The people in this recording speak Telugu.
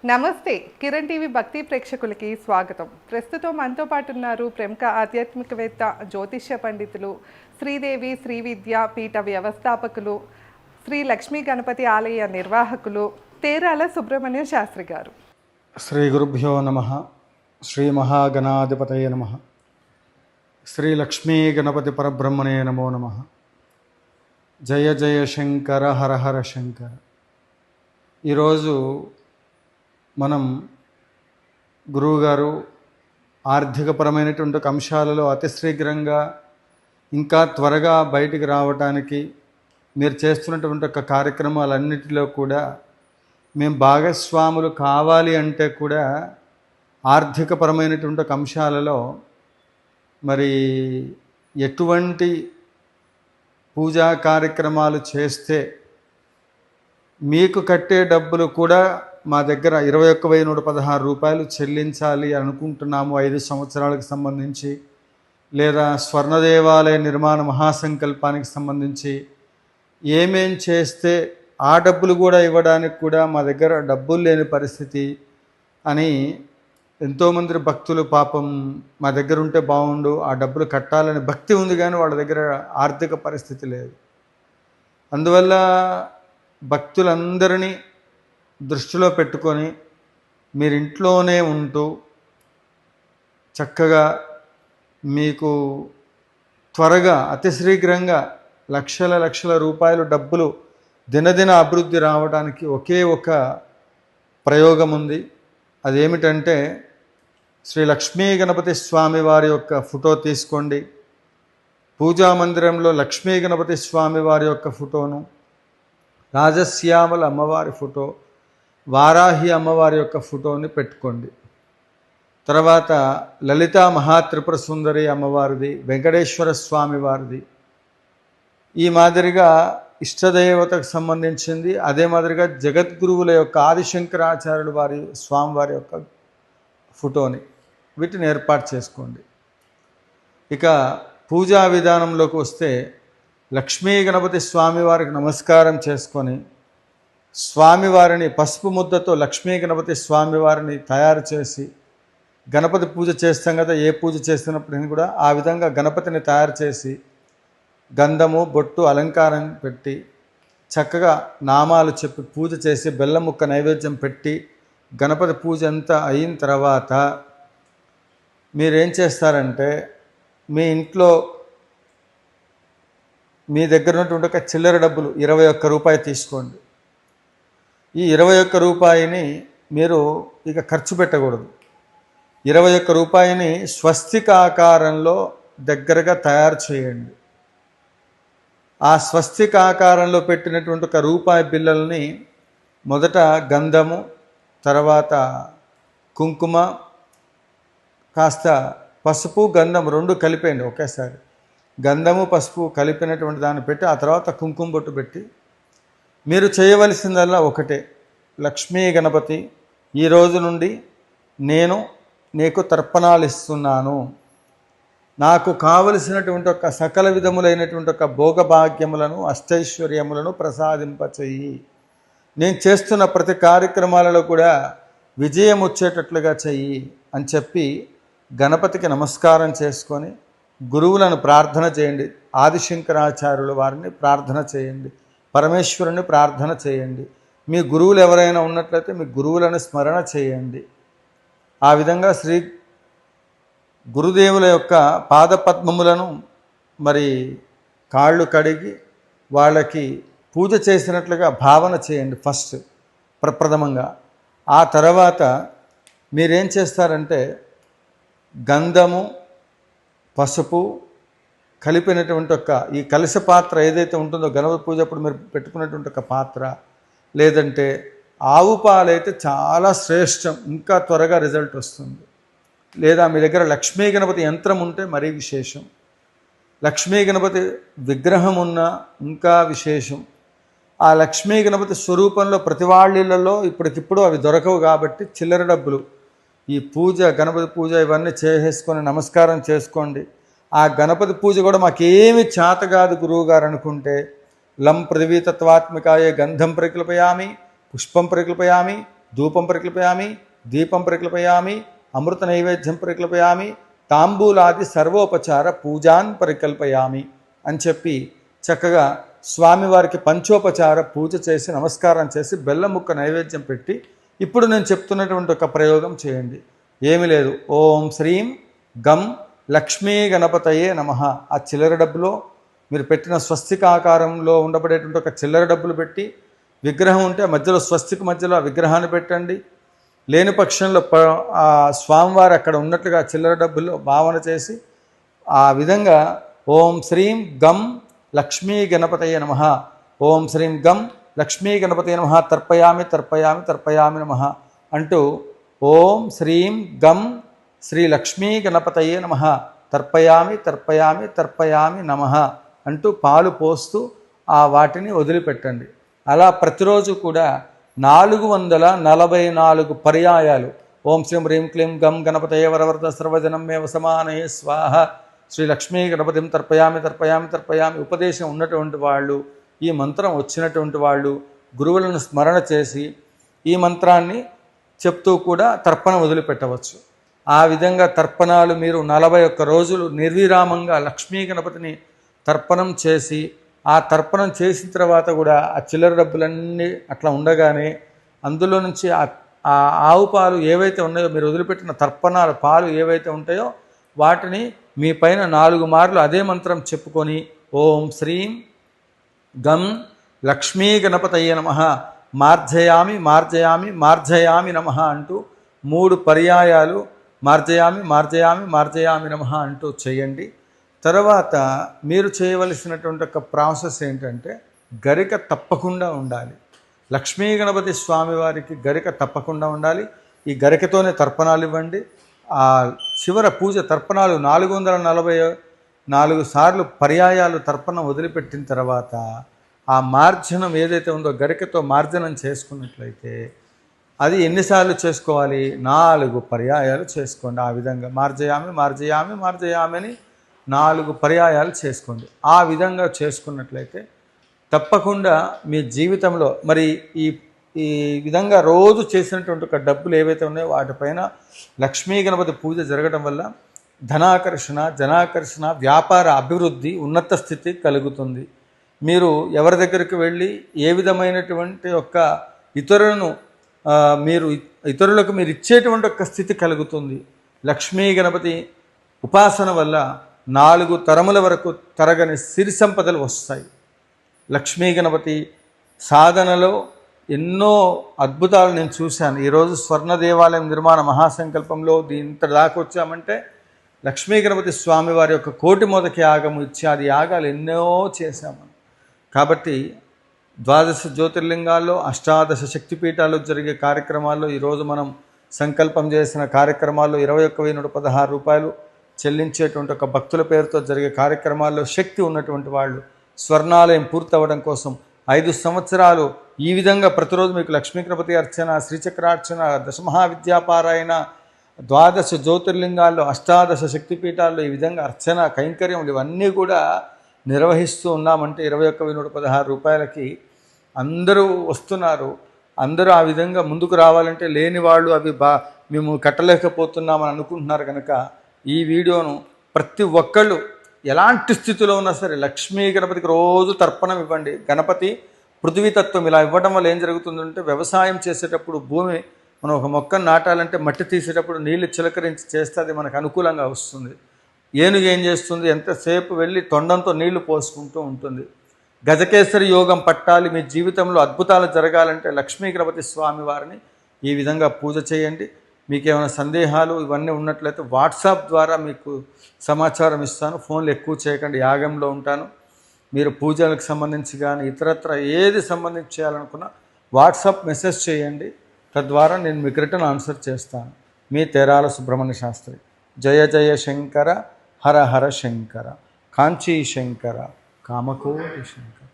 నమస్తే. కిరణ్ టీవీ భక్తి ప్రేక్షకులకి స్వాగతం. ప్రస్తుతం మనతో పాటు ఉన్నారు ప్రముఖ ఆధ్యాత్మికవేత్త, జ్యోతిష్య పండితులు, శ్రీదేవి శ్రీ విద్యా పీఠ వ్యవస్థాపకులు, శ్రీ లక్ష్మీ గణపతి ఆలయ నిర్వాహకులు తేరాల సుబ్రహ్మణ్య శాస్త్రి గారు. శ్రీ గురుభ్యో నమః. శ్రీ మహాగణాధిపతయే నమః. శ్రీ లక్ష్మీ గణపతి పరబ్రహ్మణే నమో నమః. జయ జయ శంకర హర హర శంకర. ఈరోజు మనం గురువుగారు ఆర్థికపరమైనటువంటి అంశాలలో అతి శీఘ్రంగా ఇంకా త్వరగా బయటికి రావడానికి మీరు చేస్తున్నటువంటి ఒక కార్యక్రమాలన్నిటిలో కూడా మేము భాగస్వాములు కావాలి అంటే కూడా ఆర్థికపరమైనటువంటి ఒక అంశాలలో మరి ఎటువంటి పూజా కార్యక్రమాలు చేస్తే మీకు కట్టే డబ్బులు కూడా మా దగ్గర 21,116 రూపాయలు చెల్లించాలి అనుకుంటున్నాము 5 సంవత్సరాలకు సంబంధించి, లేదా స్వర్ణ దేవాలయ నిర్మాణ మహాసంకల్పానికి సంబంధించి ఏమేం చేస్తే ఆ డబ్బులు కూడా ఇవ్వడానికి కూడా మా దగ్గర డబ్బులు లేని పరిస్థితి అని ఎంతోమంది భక్తులు పాపం మా దగ్గర ఉంటే బాగుండు, ఆ డబ్బులు కట్టాలని భక్తి ఉంది కానీ వాళ్ళ దగ్గర ఆర్థిక పరిస్థితి లేదు. అందువల్ల భక్తులందరినీ దృష్టిలో పెట్టుకొని మీరు ఇంట్లోనే ఉంటూ చక్కగా మీకు త్వరగా అతి శీఘ్రంగా లక్షల రూపాయలు డబ్బులు దినదిన అభివృద్ధి రావడానికి ఒకే ఒక ప్రయోగం ఉంది. అదేమిటంటే శ్రీ లక్ష్మీ గణపతి స్వామి వారి యొక్క ఫోటో తీసుకోండి. పూజా మందిరంలో లక్ష్మీ గణపతి స్వామి వారి యొక్క ఫోటోను, రాజశ్యామల అమ్మవారి ఫోటో, వారాహి అమ్మవారి యొక్క ఫోటోని పెట్టుకోండి. తర్వాత లలితా మహాత్రిపుర సుందరి అమ్మవారిది, వెంకటేశ్వర స్వామి వారిది, ఈ మాదిరిగా ఇష్టదేవతకు సంబంధించింది, అదే మాదిరిగా జగద్గురువుల యొక్క ఆదిశంకరాచార్యుల వారి స్వామివారి యొక్క ఫోటోని, వీటిని ఏర్పాటు చేసుకోండి. ఇక పూజా విధానంలోకి వస్తే లక్ష్మీ గణపతి స్వామివారికి నమస్కారం చేసుకొని స్వామివారిని పసుపు ముద్దతో లక్ష్మీ గణపతి స్వామివారిని తయారు చేసి, గణపతి పూజ చేస్తాం కదా, ఏ పూజ చేస్తున్నప్పుడు కూడా ఆ విధంగా గణపతిని తయారు చేసి గంధము బొట్టు అలంకారం పెట్టి చక్కగా నామాలు చెప్పి పూజ చేసి బెల్లం ముక్క నైవేద్యం పెట్టి గణపతి పూజ అంతా అయిన తర్వాత మీరేం చేస్తారంటే మీ ఇంట్లో మీ దగ్గర ఉన్నటువంటి ఒక చిల్లర డబ్బులు 21 రూపాయి తీసుకోండి. ఈ 21 రూపాయిని మీరు ఇక ఖర్చు పెట్టకూడదు. 21 రూపాయిని స్వస్తిక ఆకారంలో దగ్గరగా తయారు చేయండి. ఆ స్వస్తిక ఆకారంలో పెట్టినటువంటి ఒక రూపాయి బిళ్ళల్ని మొదట గంధము, తర్వాత కుంకుమ, కాస్త పసుపు గంధం 2 కలిపేయండి ఒకేసారి. గంధము పసుపు కలిపినటువంటి దాన్ని పెట్టి ఆ తర్వాత కుంకుమ బొట్టు పెట్టి మీరు చేయవలసిందల్లా ఒకటే, లక్ష్మీ గణపతి ఈ రోజు నుండి నేను నీకు తర్పణాలు ఇస్తున్నాను, నాకు కావలసినటువంటి ఒక సకల విధములైనటువంటి ఒక భోగభాగ్యములను అష్టైశ్వర్యములను ప్రసాదింపచేయి, నేను చేస్తున్న ప్రతి కార్యక్రమాలలో కూడా విజయం వచ్చేటట్లుగా చెయ్యి అని చెప్పి గణపతికి నమస్కారం చేసుకొని గురువులను ప్రార్థన చేయండి. ఆదిశంకరాచార్యుల వారిని ప్రార్థన చేయండి, పరమేశ్వరుని ప్రార్థన చేయండి. మీ గురువులు ఎవరైనా ఉన్నట్లయితే మీ గురువులను స్మరణ చేయండి. ఆ విధంగా శ్రీ గురుదేవుల యొక్క పాదపద్మములను మరి కాళ్ళు కడిగి వాళ్ళకి పూజ చేసినట్లుగా భావన చేయండి ఫస్ట్ ప్రప్రథమంగా. ఆ తర్వాత మీరేం చేస్తారంటే గంధము పసుపు కలిపినటువంటి ఒక ఈ కలశ పాత్ర ఏదైతే ఉంటుందో గణపతి పూజ అప్పుడు మీరు పెట్టుకున్నటువంటి ఒక పాత్ర, లేదంటే ఆవు పాలైతే చాలా శ్రేష్టం, ఇంకా త్వరగా రిజల్ట్ వస్తుంది. లేదా మీ దగ్గర లక్ష్మీ గణపతి యంత్రం ఉంటే మరీ విశేషం, లక్ష్మీ గణపతి విగ్రహం ఉన్న ఇంకా విశేషం. ఆ లక్ష్మీ గణపతి స్వరూపంలో ప్రతి వాళ్ళిళ్ళలో ఇప్పటికిప్పుడు అవి దొరకవు కాబట్టి చిల్లర డబ్బులు ఈ పూజ గణపతి పూజ ఇవన్నీ చేసేసుకొని నమస్కారం చేసుకోండి. ఆ గణపతి పూజ కూడా మాకేమి చేత కాదు గురువుగారు అనుకుంటే లం పృథివీ తత్వాత్మికాయ గంధం ప్రకల్పయామి, పుష్పం ప్రకల్పయామి, ధూపం పరికల్పయామి, దీపం పరికల్పయామి, అమృత నైవేద్యం పరికల్పయామి, తాంబూలాది సర్వోపచార పూజాన్ పరికల్పయామి అని చెప్పి చక్కగా స్వామివారికి పంచోపచార పూజ చేసి నమస్కారం చేసి బెల్లం ముక్క నైవేద్యం పెట్టి ఇప్పుడు నేను చెప్తున్నటువంటి ఒక ప్రయోగం చేయండి. ఏమీ లేదు. ఓం శ్రీం గం లక్ష్మీ గణపతయే నమః. ఆ చిల్లర డబ్బులో మీరు పెట్టిన స్వస్తికాకారంలో ఉండబడేటువంటి ఒక చిల్లర డబ్బులు పెట్టి, విగ్రహం ఉంటే మధ్యలో స్వస్తికి మధ్యలో ఆ విగ్రహాన్ని పెట్టండి. లేని పక్షంలో ఆ స్వామివారు అక్కడ ఉన్నట్లుగా చిల్లర డబ్బుల్లో భావన చేసి ఆ విధంగా ఓం శ్రీం గం లక్ష్మీ గణపతయే నమః, ఓం శ్రీం గం లక్ష్మీ గణపతయే నమః తర్పయామి తర్పయామి తర్పయామి నమః అంటూ ఓం శ్రీం గం శ్రీ లక్ష్మీ గణపతయే నమః తర్పయామి తర్పయామి తర్పయామి నమః అంటూ పాలు పోస్తూ ఆ వాటిని వదిలిపెట్టండి. అలా ప్రతిరోజు కూడా 444 పర్యాయాలు ఓం శ్రీం హ్రీం క్లీం గం గణపతయే వరవరద సర్వజనం మే వసమానయే స్వాహ శ్రీ లక్ష్మీ గణపతిం తర్పయామి తర్పయామి తర్పయామి ఉపదేశం ఉన్నటువంటి వాళ్ళు, ఈ మంత్రం వచ్చినటువంటి వాళ్ళు గురువులను స్మరణ చేసి ఈ మంత్రాన్ని చెప్తూ కూడా తర్పణ వదిలిపెట్టవచ్చు. ఆ విధంగా తర్పణాలు మీరు 41 రోజులు నిర్విరామంగా లక్ష్మీ గణపతిని తర్పణం చేసి, ఆ తర్పణం చేసిన తర్వాత కూడా ఆ చిల్లర డబ్బులన్నీ అట్లా ఉండగానే అందులో నుంచి ఆ ఆవు పాలు ఏవైతే ఉన్నాయో, మీరు వదిలిపెట్టిన తర్పణాల పాలు ఏవైతే ఉంటాయో వాటిని మీ పైన 4 మార్లు అదే మంత్రం చెప్పుకొని ఓం శ్రీం గం లక్ష్మీ గణపతయే నమః మార్జయామి మార్జయామి మార్జయామి నమః అంటూ 3 పర్యాయాలు మార్జయామి మార్జయామి మార్జయామి నమః అంటూ చేయండి. తర్వాత మీరు చేయవలసినటువంటి ఒక ప్రాసెస్ ఏంటంటే గరిక తప్పకుండా ఉండాలి. లక్ష్మీ గణపతి స్వామివారికి గరిక తప్పకుండా ఉండాలి. ఈ గరికతోనే తర్పణాలు ఇవ్వండి. ఆ చివర పూజ తర్పణాలు 444 సార్లు పర్యాయాలు తర్పణం వదిలిపెట్టిన తర్వాత ఆ మార్జనం ఏదైతే ఉందో గరికతో మార్జనం చేసుకున్నట్లయితే అది ఎన్నిసార్లు చేసుకోవాలి? 4 పర్యాయాలు చేసుకోండి. ఆ విధంగా మార్జయామి మార్జయామి మార్జయామి అని 4 పర్యాయాలు చేసుకోండి. ఆ విధంగా చేసుకున్నట్లయితే తప్పకుండా మీ జీవితంలో మరి ఈ విధంగా రోజు చేసినటువంటి ఒక డబ్బులు ఏవైతే ఉన్నాయో వాటిపైన లక్ష్మీ గణపతి పూజ జరగడం వల్ల ధనాకర్షణ, జనాకర్షణ, వ్యాపార అభివృద్ధి, ఉన్నత స్థితి కలుగుతుంది. మీరు ఎవరి దగ్గరికి వెళ్ళి ఏ విధమైనటువంటి ఒక ఇతరులకు మీరు ఇచ్చేటువంటి ఒక స్థితి కలుగుతుంది. లక్ష్మీ గణపతి ఉపాసన వల్ల 4 తరముల వరకు తరగని సిరి సంపదలు వస్తాయి. లక్ష్మీ గణపతి సాధనలో ఎన్నో అద్భుతాలు నేను చూశాను. ఈరోజు స్వర్ణ దేవాలయం నిర్మాణ మహాసంకల్పంలో ఇంత దాకా వచ్చామంటే లక్ష్మీ గణపతి స్వామి వారి యొక్క 1,000 మొదటి యాగము ఇత్యాది యాగాలు ఎన్నో చేశాము. కాబట్టి 12 జ్యోతిర్లింగాల్లో 18 శక్తిపీఠాల్లో జరిగే కార్యక్రమాల్లో ఈరోజు మనం సంకల్పం చేసిన కార్యక్రమాల్లో 21,116 రూపాయలు చెల్లించేటువంటి ఒక భక్తుల పేరుతో జరిగే కార్యక్రమాల్లో శక్తి ఉన్నటువంటి వాళ్ళు స్వర్ణాలయం పూర్తవడం కోసం 5 సంవత్సరాలు ఈ విధంగా ప్రతిరోజు మీకు లక్ష్మీ గణపతి అర్చన, శ్రీచక్రార్చన, దశమహావిద్యాపారాయణ, 12 జ్యోతిర్లింగాల్లో 18 శక్తిపీఠాల్లో ఈ విధంగా అర్చన కైంకర్యములు ఇవన్నీ కూడా నిర్వహిస్తూ ఉన్నామంటే 21,116 రూపాయలకి అందరూ వస్తున్నారు. అందరూ ఆ విధంగా ముందుకు రావాలంటే లేని వాళ్ళు మేము కట్టలేకపోతున్నామని అనుకుంటున్నారు కనుక ఈ వీడియోను ప్రతి ఒక్కళ్ళు ఎలాంటి స్థితిలో ఉన్నా సరే లక్ష్మీ గణపతికి రోజు తర్పణం ఇవ్వండి. గణపతి పృథ్వీతత్వం ఇలా ఇవ్వడం వల్ల ఏం జరుగుతుందంటే వ్యవసాయం చేసేటప్పుడు భూమి మనం ఒక మొక్కను నాటాలంటే మట్టి తీసేటప్పుడు నీళ్లు చిలకరించి చేస్తే అది మనకు అనుకూలంగా వస్తుంది. ఏనుగు ఏం చేస్తుంది? ఎంతసేపు వెళ్ళి తొండంతో నీళ్లు పోసుకుంటూ ఉంటుంది. గజకేసరి యోగం పట్టాలి, మీ జీవితంలో అద్భుతాలు జరగాలంటే లక్ష్మీ గణపతి స్వామి వారిని ఈ విధంగా పూజ చేయండి. మీకు ఏమైనా సందేహాలు ఇవన్నీ ఉన్నట్లయితే వాట్సాప్ ద్వారా మీకు సమాచారం ఇస్తాను. ఫోన్లు ఎక్కువ చేయకండి, యాగంలో ఉంటాను. మీరు పూజలకు సంబంధించి కానీ ఇతరత్ర ఏది సంబంధించి చేయాలనుకున్నా వాట్సాప్ మెసేజ్ చేయండి. తద్వారా నేను మీకు రిటర్న్ ఆన్సర్ చేస్తాను. మీ తేరాల సుబ్రహ్మణ్య శాస్త్రి. జయ జయ శంకర, హర హర శంకర, కాంచీ శంకర, కామకోటి శంకర.